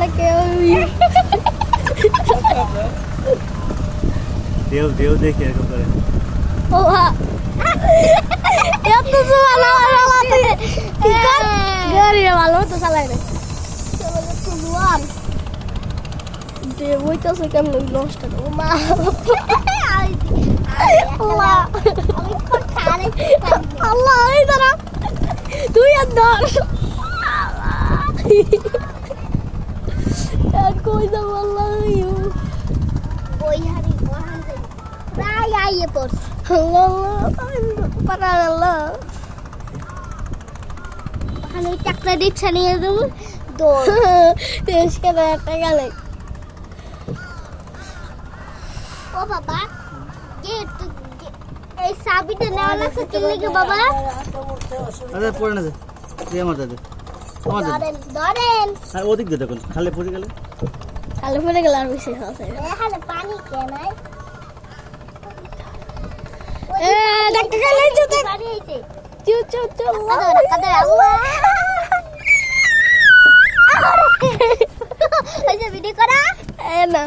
না কেউ দেও দেখে এরকম করে ও এত ভালো কি কর গাড়ি ভালো তো চালাই রে দে বইতাছে কেমন নষ্ট ও মা আল্লাহ আল্লাহ এই দাঁড়া তুই আর ধর আর কই যাব আল্লাহ ওই হারি ওখানে প্রায় আইয়ে পড় আল্লাহ পারা আল্লাহ ওখানে চাকরা রিক্সা নিয়ে দেবো দৌড় দেশ কেন একটা গেলে ও বাবা এই সাবিটা নেওয়া লাগছে কি লাগে বাবা আরে পড়ে না যে আমার দাদা আমার দাদা ধরেন ধরেন আর ওদিক দিয়ে দেখুন খালে পড়ে গেলে কালে পড়ে গেল আর বেশি আছে এখানে পানি কেনাই এ ডাক্তার গেলে যেতে পানি হইছে চু চু চু কাদা আল্লাহ ওই যে ভিডিও করা এ না